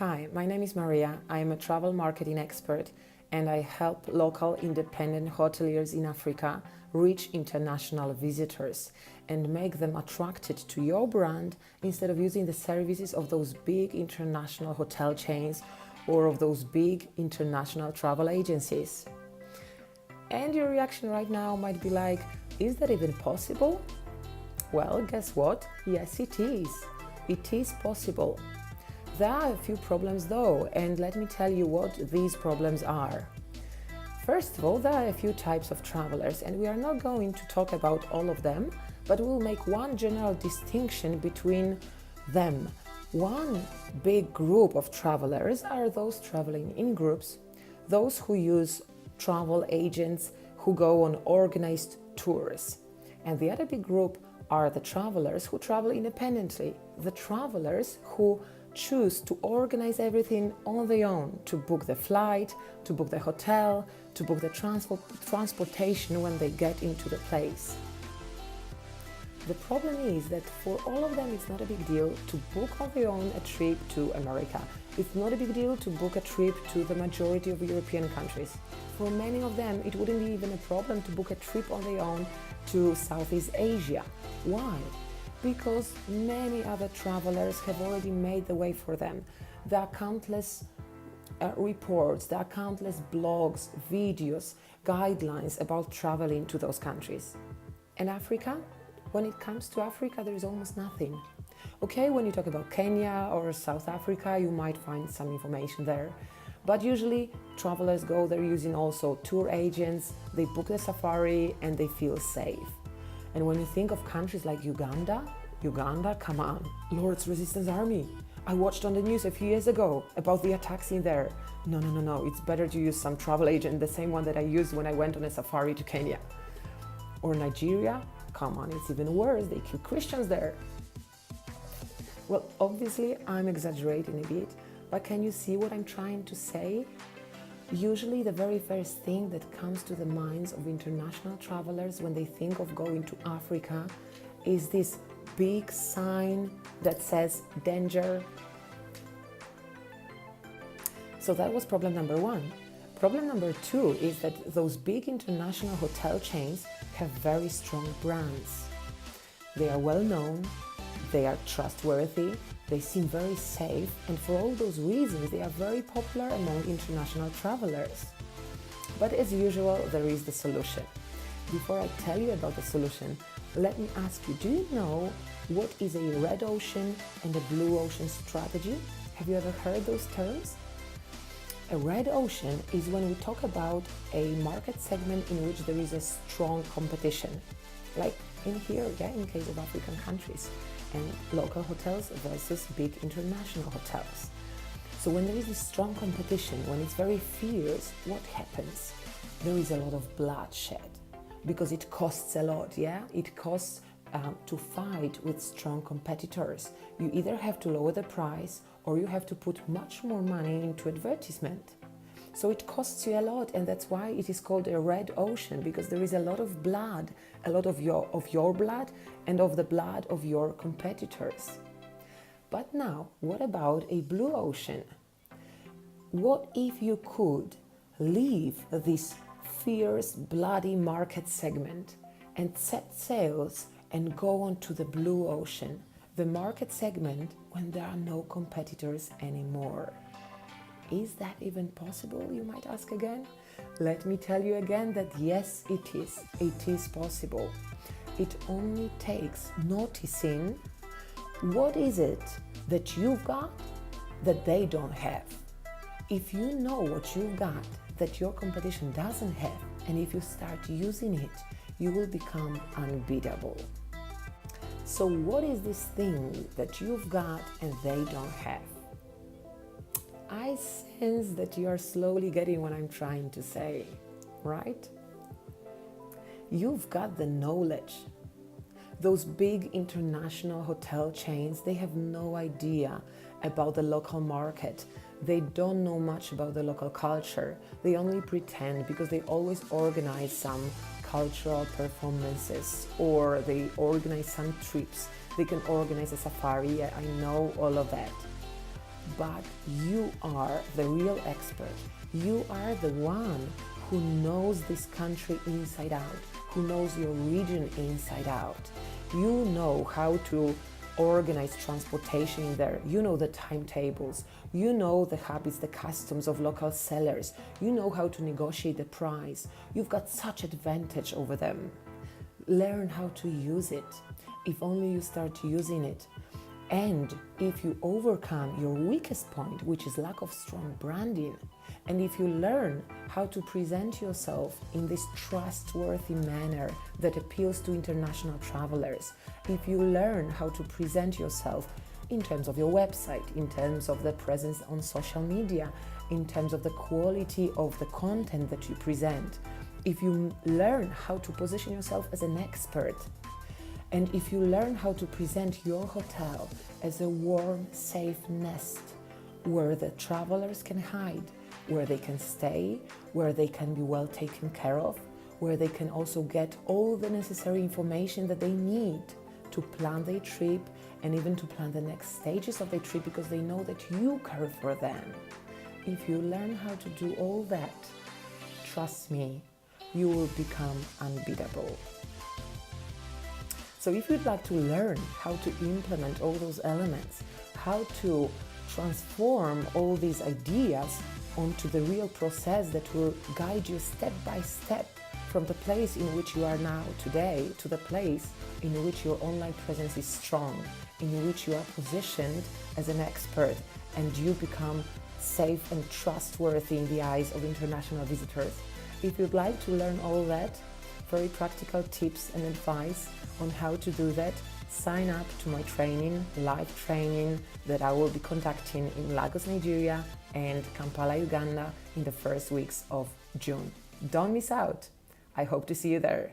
Hi, my name is Maria. I am a travel marketing expert and I help local independent hoteliers in Africa reach international visitors and make them attracted to your brand instead of using the services of those big international hotel chains or of those big international travel agencies. And your reaction right now might be like, is that even possible? Well, guess what? Yes, it is. It is possible. There are a few problems though, and let me tell you what these problems are. First of all, there are a few types of travelers, and we are not going to talk about all of them, but we'll make one general distinction between them. One big group of travelers are those traveling in groups, those who use travel agents who go on organized tours. And the other big group are the travelers who travel independently, the travelers who choose to organize everything on their own, to book the flight, to book the hotel, to book the transportation when they get into the place. The problem is that for all of them it's not a big deal to book on their own a trip to America. It's not a big deal to book a trip to the majority of European countries. For many of them it wouldn't be even a problem to book a trip on their own to Southeast Asia. Why? Because many other travelers have already made the way for them. There are countless reports, there are countless blogs, videos, guidelines about traveling to those countries. And Africa? When it comes to Africa, there is almost nothing. Okay, when you talk about Kenya or South Africa, you might find some information there. But usually travelers go there using also tour agents, they book the safari and they feel safe. And when you think of countries like Uganda, come on, Lord's Resistance Army. I watched on the news a few years ago about the attacks in there. No, it's better to use some travel agent, the same one that I used when I went on a safari to Kenya. Or Nigeria, come on, it's even worse, they kill Christians there. Well, obviously I'm exaggerating a bit, but can you see what I'm trying to say? Usually the very first thing that comes to the minds of international travelers when they think of going to Africa is this big sign that says danger. So that was problem number one. Problem number two is that those big international hotel chains have very strong brands. They are well known, they are trustworthy, they seem very safe, and for all those reasons they are very popular among international travelers. But as usual, there is the solution. Before I tell you about the solution, let me ask you, do you know what is a red ocean and a blue ocean strategy? Have you ever heard those terms? A red ocean is when we talk about a market segment in which there is a strong competition, like in here, in case of African countries, and local hotels versus big international hotels. So when there is a strong competition, when it's very fierce, what happens? There is a lot of bloodshed because it costs a lot, It costs to fight with strong competitors. You either have to lower the price or you have to put much more money into advertisement. So it costs you a lot, and that's why it is called a red ocean, because there is a lot of blood, a lot of your blood and of the blood of your competitors. But now, what about a blue ocean? What if you could leave this fierce, bloody market segment and set sails and go on to the blue ocean, the market segment when there are no competitors anymore? Is that even possible, you might ask again? Let me tell you again that yes, it is. It is possible. It only takes noticing what is it that you've got that they don't have. If you know what you've got that your competition doesn't have, and if you start using it, you will become unbeatable. So what is this thing that you've got and they don't have? I sense that you are slowly getting what I'm trying to say, right? You've got the knowledge. Those big international hotel chains, they have no idea about the local market. They don't know much about the local culture. They only pretend because they always organize some cultural performances or they organize some trips. They can organize a safari. I know all of that. but you are the real expert. You are the one who knows this country inside out, who knows your region inside out. You know how to organize transportation in there. You know the timetables. You know the habits, the customs of local sellers. You know how to negotiate the price. You've got such advantage over them. Learn how to use it. If only you start using it. And if you overcome your weakest point, which is lack of strong branding, and if you learn how to present yourself in this trustworthy manner that appeals to international travelers, if you learn how to present yourself in terms of your website, in terms of the presence on social media, in terms of the quality of the content that you present, if you learn how to position yourself as an expert, and if you learn how to present your hotel as a warm, safe nest where the travelers can hide, where they can stay, where they can be well taken care of, where they can also get all the necessary information that they need to plan their trip and even to plan the next stages of their trip because they know that you care for them. If you learn how to do all that, trust me, you will become unbeatable. So if you'd like to learn how to implement all those elements, how to transform all these ideas onto the real process that will guide you step by step from the place in which you are now today to the place in which your online presence is strong, in which you are positioned as an expert and you become safe and trustworthy in the eyes of international visitors. If you'd like to learn all that, very practical tips and advice on how to do that, sign up to my training, live training that I will be conducting in Lagos, Nigeria and Kampala, Uganda in the first weeks of June. Don't miss out. I hope to see you there.